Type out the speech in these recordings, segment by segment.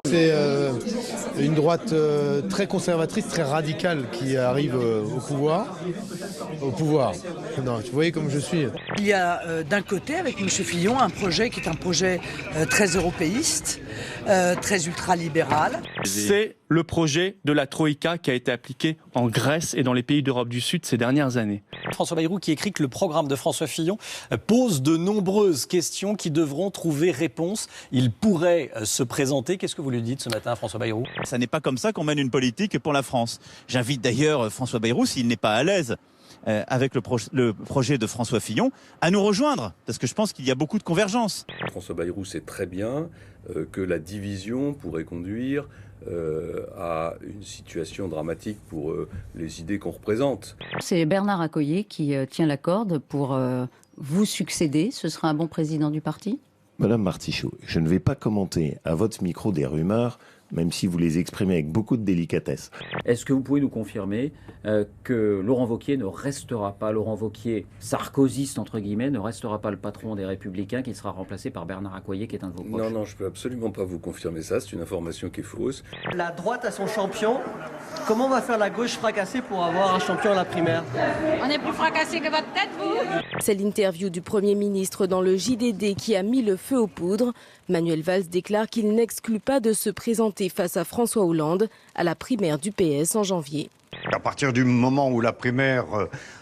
C'est une droite très conservatrice, très radicale qui arrive au pouvoir. Non, vous voyez comme je suis. Il y a d'un côté, avec M. Fillon, un projet qui est un projet très européiste, très ultralibéral. C'est le projet de la Troïka qui a été appliqué en Grèce et dans les pays d'Europe du Sud ces dernières années. François Bayrou qui écrit que le programme de François Fillon pose de nombreuses questions qui devront trouver réponse. Il pourrait se présenter. Qu'est-ce que vous lui dites ce matin, François Bayrou ? Ça n'est pas comme ça qu'on mène une politique pour la France. J'invite d'ailleurs François Bayrou, s'il n'est pas à l'aise avec le projet de François Fillon, à nous rejoindre, parce que je pense qu'il y a beaucoup de convergences. François Bayrou sait très bien que la division pourrait conduire à une situation dramatique pour les idées qu'on représente. C'est Bernard Accoyer qui tient la corde pour vous succéder. Ce sera un bon président du parti ? Madame Martichaud, je ne vais pas commenter à votre micro des rumeurs, même si vous les exprimez avec beaucoup de délicatesse. Est-ce que vous pouvez nous confirmer que Laurent Wauquiez ne restera pas, Laurent Wauquiez, sarkozyste entre guillemets, ne restera pas le patron des Républicains, qui sera remplacé par Bernard Accoyer, qui est un de vos proches? Non, je peux absolument pas vous confirmer ça, c'est une information qui est fausse. La droite a son champion. Comment va faire la gauche fracassée pour avoir un champion à la primaire? On est plus fracassé que votre tête, vous? C'est l'interview du Premier ministre dans le JDD qui a mis le feu aux poudres. Manuel Valls déclare qu'il n'exclut pas de se présenter face à François Hollande à la primaire du PS en janvier. À partir du moment où la primaire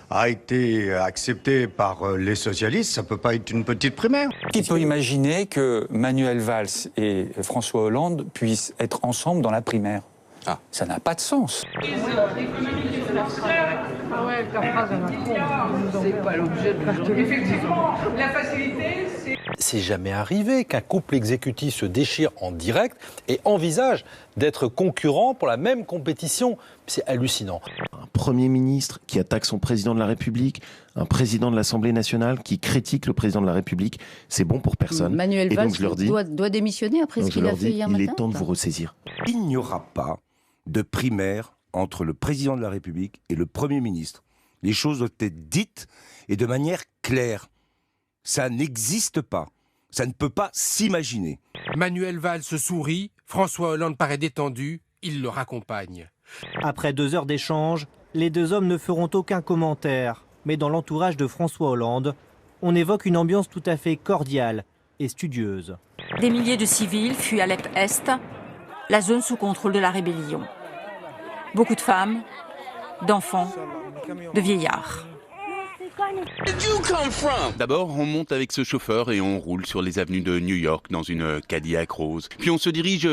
a été acceptée par les socialistes, ça ne peut pas être une petite primaire. Qui peut imaginer que Manuel Valls et François Hollande puissent être ensemble dans la primaire? Ça n'a pas de sens. C'est pas l'objet de effectivement, la facilité, c'est... C'est jamais arrivé qu'un couple exécutif se déchire en direct et envisage d'être concurrent pour la même compétition. C'est hallucinant. Un Premier ministre qui attaque son président de la République, un président de l'Assemblée nationale qui critique le président de la République, c'est bon pour personne. Manuel et Valls donc je leur dis, doit démissionner après ce qu'il a fait hier matin. Il est temps de vous ressaisir. Il n'y aura pas de primaire entre le président de la République et le Premier ministre. Les choses doivent être dites et de manière claire. Ça n'existe pas. Ça ne peut pas s'imaginer. Manuel Valls sourit, François Hollande paraît détendu, il le raccompagne. Après 2 heures d'échange, les deux hommes ne feront aucun commentaire. Mais dans l'entourage de François Hollande, on évoque une ambiance tout à fait cordiale et studieuse. Des milliers de civils fuient Alep-Est, la zone sous contrôle de la rébellion. Beaucoup de femmes, d'enfants, de vieillards. D'abord, on monte avec ce chauffeur et on roule sur les avenues de New York dans une Cadillac rose. Puis on se dirige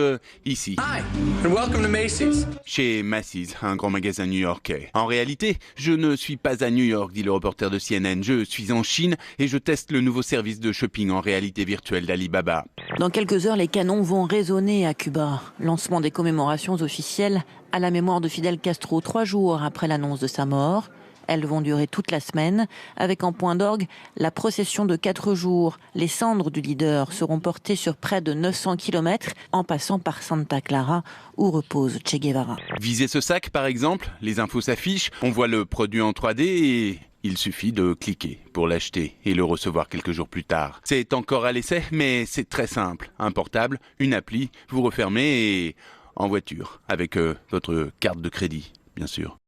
ici. Hi, and welcome to Macy's. Chez Macy's, un grand magasin new-yorkais. En réalité, je ne suis pas à New York, dit le reporter de CNN. Je suis en Chine et je teste le nouveau service de shopping en réalité virtuelle d'Alibaba. Dans quelques heures, les canons vont résonner à Cuba. Lancement des commémorations officielles à la mémoire de Fidel Castro 3 jours après l'annonce de sa mort. Elles vont durer toute la semaine, avec en point d'orgue la procession de 4 jours. Les cendres du leader seront portées sur près de 900 km, en passant par Santa Clara, où repose Che Guevara. Visez ce sac, par exemple, les infos s'affichent, on voit le produit en 3D et il suffit de cliquer pour l'acheter et le recevoir quelques jours plus tard. C'est encore à l'essai, mais c'est très simple. Un portable, une appli, vous refermez et en voiture, avec votre carte de crédit, bien sûr.